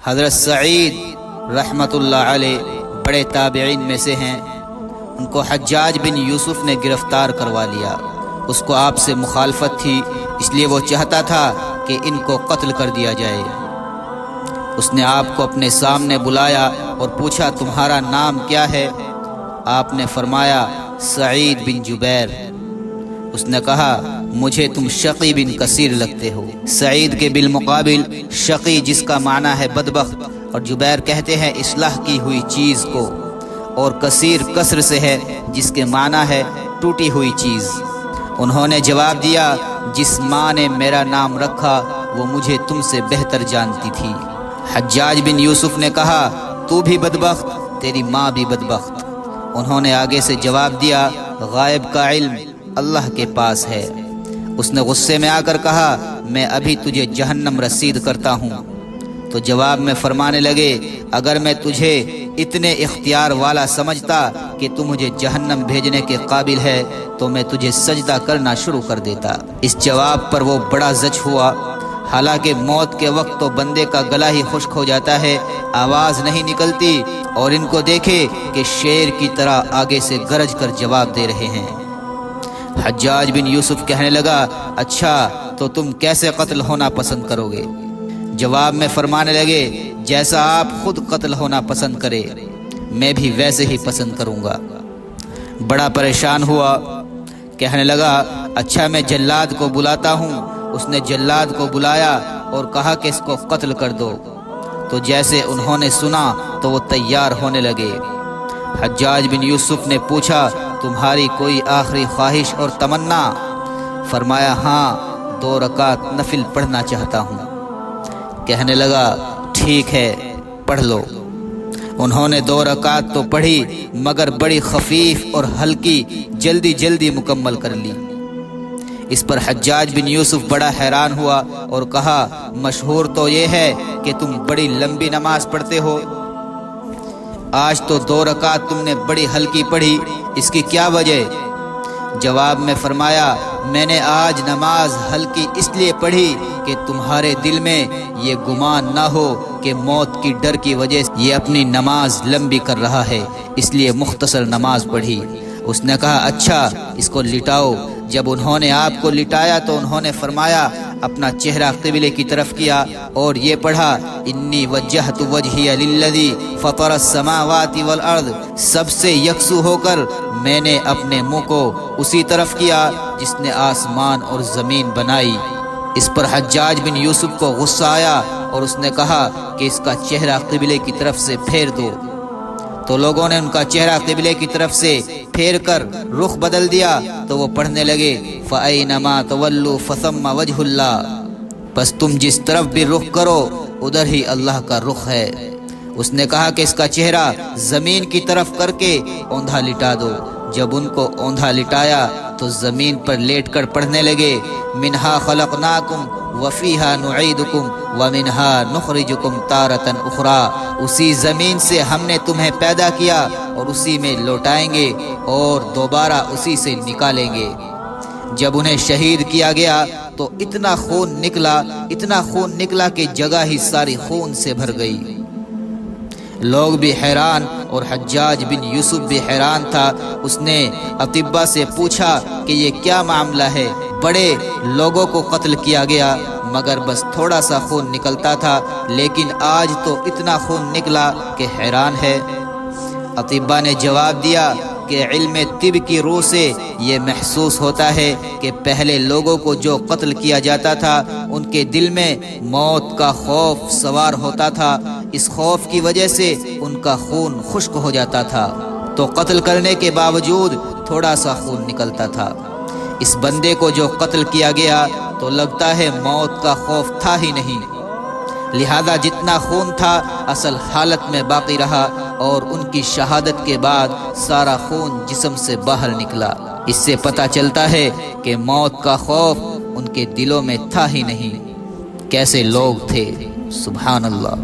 حضرت سعید رحمت اللہ علیہ بڑے تابعین میں سے ہیں۔ ان کو حجاج بن یوسف نے گرفتار کروا لیا۔ اس کو آپ سے مخالفت تھی، اس لیے وہ چاہتا تھا کہ ان کو قتل کر دیا جائے۔ اس نے آپ کو اپنے سامنے بلایا اور پوچھا تمہارا نام کیا ہے؟ آپ نے فرمایا سعید بن جبیر۔ اس نے کہا مجھے تم شقی بن کثیر لگتے ہو۔ سعید کے بالمقابل شقی جس کا معنی ہے بدبخت، اور جبیر کہتے ہیں اصلاح کی ہوئی چیز کو، اور کثیر کسر سے ہے جس کے معنی ہے ٹوٹی ہوئی چیز۔ انہوں نے جواب دیا جس ماں نے میرا نام رکھا وہ مجھے تم سے بہتر جانتی تھی۔ حجاج بن یوسف نے کہا تو بھی بدبخت، تیری ماں بھی بدبخت۔ انہوں نے آگے سے جواب دیا غائب کا علم اللہ کے پاس ہے۔ اس نے غصے میں آ کر کہا میں ابھی تجھے جہنم رسید کرتا ہوں۔ تو جواب میں فرمانے لگے اگر میں تجھے اتنے اختیار والا سمجھتا کہ تو مجھے جہنم بھیجنے کے قابل ہے تو میں تجھے سجدہ کرنا شروع کر دیتا۔ اس جواب پر وہ بڑا زج ہوا۔ حالانکہ موت کے وقت تو بندے کا گلا ہی خشک ہو جاتا ہے، آواز نہیں نکلتی، اور ان کو دیکھے کہ شیر کی طرح آگے سے گرج کر جواب دے رہے ہیں۔ حجاج بن یوسف کہنے لگا اچھا تو تم کیسے قتل ہونا پسند کرو گے؟ جواب میں فرمانے لگے جیسا آپ خود قتل ہونا پسند کرے میں بھی ویسے ہی پسند کروں گا۔ بڑا پریشان ہوا، کہنے لگا اچھا میں جلاد کو بلاتا ہوں۔ اس نے جلاد کو بلایا اور کہا کہ اس کو قتل کر دو۔ تو جیسے انہوں نے سنا تو وہ تیار ہونے لگے۔ حجاج بن یوسف نے پوچھا تمہاری کوئی آخری خواہش اور تمنا؟ فرمایا ہاں 2 رکعت نفل پڑھنا چاہتا ہوں۔ کہنے لگا ٹھیک ہے پڑھ لو۔ انہوں نے 2 رکعت تو پڑھی مگر بڑی خفیف اور ہلکی، جلدی جلدی مکمل کر لی۔ اس پر حجاج بن یوسف بڑا حیران ہوا اور کہا مشہور تو یہ ہے کہ تم بڑی لمبی نماز پڑھتے ہو، آج تو 2 رکعت تم نے بڑی ہلکی پڑھی، اس کی کیا وجہ؟ جواب میں فرمایا میں نے آج نماز ہلکی اس لیے پڑھی کہ تمہارے دل میں یہ گمان نہ ہو کہ موت کی ڈر کی وجہ سے یہ اپنی نماز لمبی کر رہا ہے، اس لیے مختصر نماز پڑھی۔ اس نے کہا اچھا اس کو لٹاؤ۔ جب انہوں نے آپ کو لٹایا تو انہوں نے فرمایا اپنا چہرہ قبلے کی طرف کیا اور یہ پڑھا انی وجہت وجہی للذی فطر السماوات والارض، سب سے یکسو ہو کر میں نے اپنے منہ کو اسی طرف کیا جس نے آسمان اور زمین بنائی۔ اس پر حجاج بن یوسف کو غصہ آیا اور اس نے کہا کہ اس کا چہرہ قبلے کی طرف سے پھیر دو۔ تو لوگوں نے ان کا چہرہ قبلے کی طرف سے پھیر کر رخ بدل دیا تو وہ پڑھنے لگے فَأَيْنَمَا تَوَلُّوا فَثَمَّ وَجْهُ اللَّهِ، بس تم جس طرف بھی رخ کرو ادھر ہی اللہ کا رخ ہے۔ اس نے کہا کہ اس کا چہرہ زمین کی طرف کر کے اوندھا لٹا دو۔ جب ان کو اوندھا لٹایا تو زمین پر لیٹ کر پڑھنے لگے منہا خلقناکم وفیہا نعیدکم ومنہا نخرجکم تارۃ اخری، اسی زمین سے ہم نے تمہیں پیدا کیا اور اسی میں لوٹائیں گے اور دوبارہ اسی سے نکالیں گے۔ جب انہیں شہید کیا گیا تو اتنا خون نکلا کہ جگہ ہی ساری خون سے بھر گئی۔ لوگ بھی حیران اور حجاج بن یوسف بھی حیران تھا۔ اس نے اطباء سے پوچھا کہ یہ کیا معاملہ ہے؟ بڑے لوگوں کو قتل کیا گیا مگر بس تھوڑا سا خون نکلتا تھا، لیکن آج تو اتنا خون نکلا کہ حیران ہے۔ اطباء نے جواب دیا کہ علم طب کی روح سے یہ محسوس ہوتا ہے کہ پہلے لوگوں کو جو قتل کیا جاتا تھا ان کے دل میں موت کا خوف سوار ہوتا تھا، اس خوف کی وجہ سے ان کا خون خشک ہو جاتا تھا تو قتل کرنے کے باوجود تھوڑا سا خون نکلتا تھا۔ اس بندے کو جو قتل کیا گیا تو لگتا ہے موت کا خوف تھا ہی نہیں، لہذا جتنا خون تھا اصل حالت میں باقی رہا اور ان کی شہادت کے بعد سارا خون جسم سے باہر نکلا۔ اس سے پتہ چلتا ہے کہ موت کا خوف ان کے دلوں میں تھا ہی نہیں۔ کیسے لوگ تھے، سبحان اللہ۔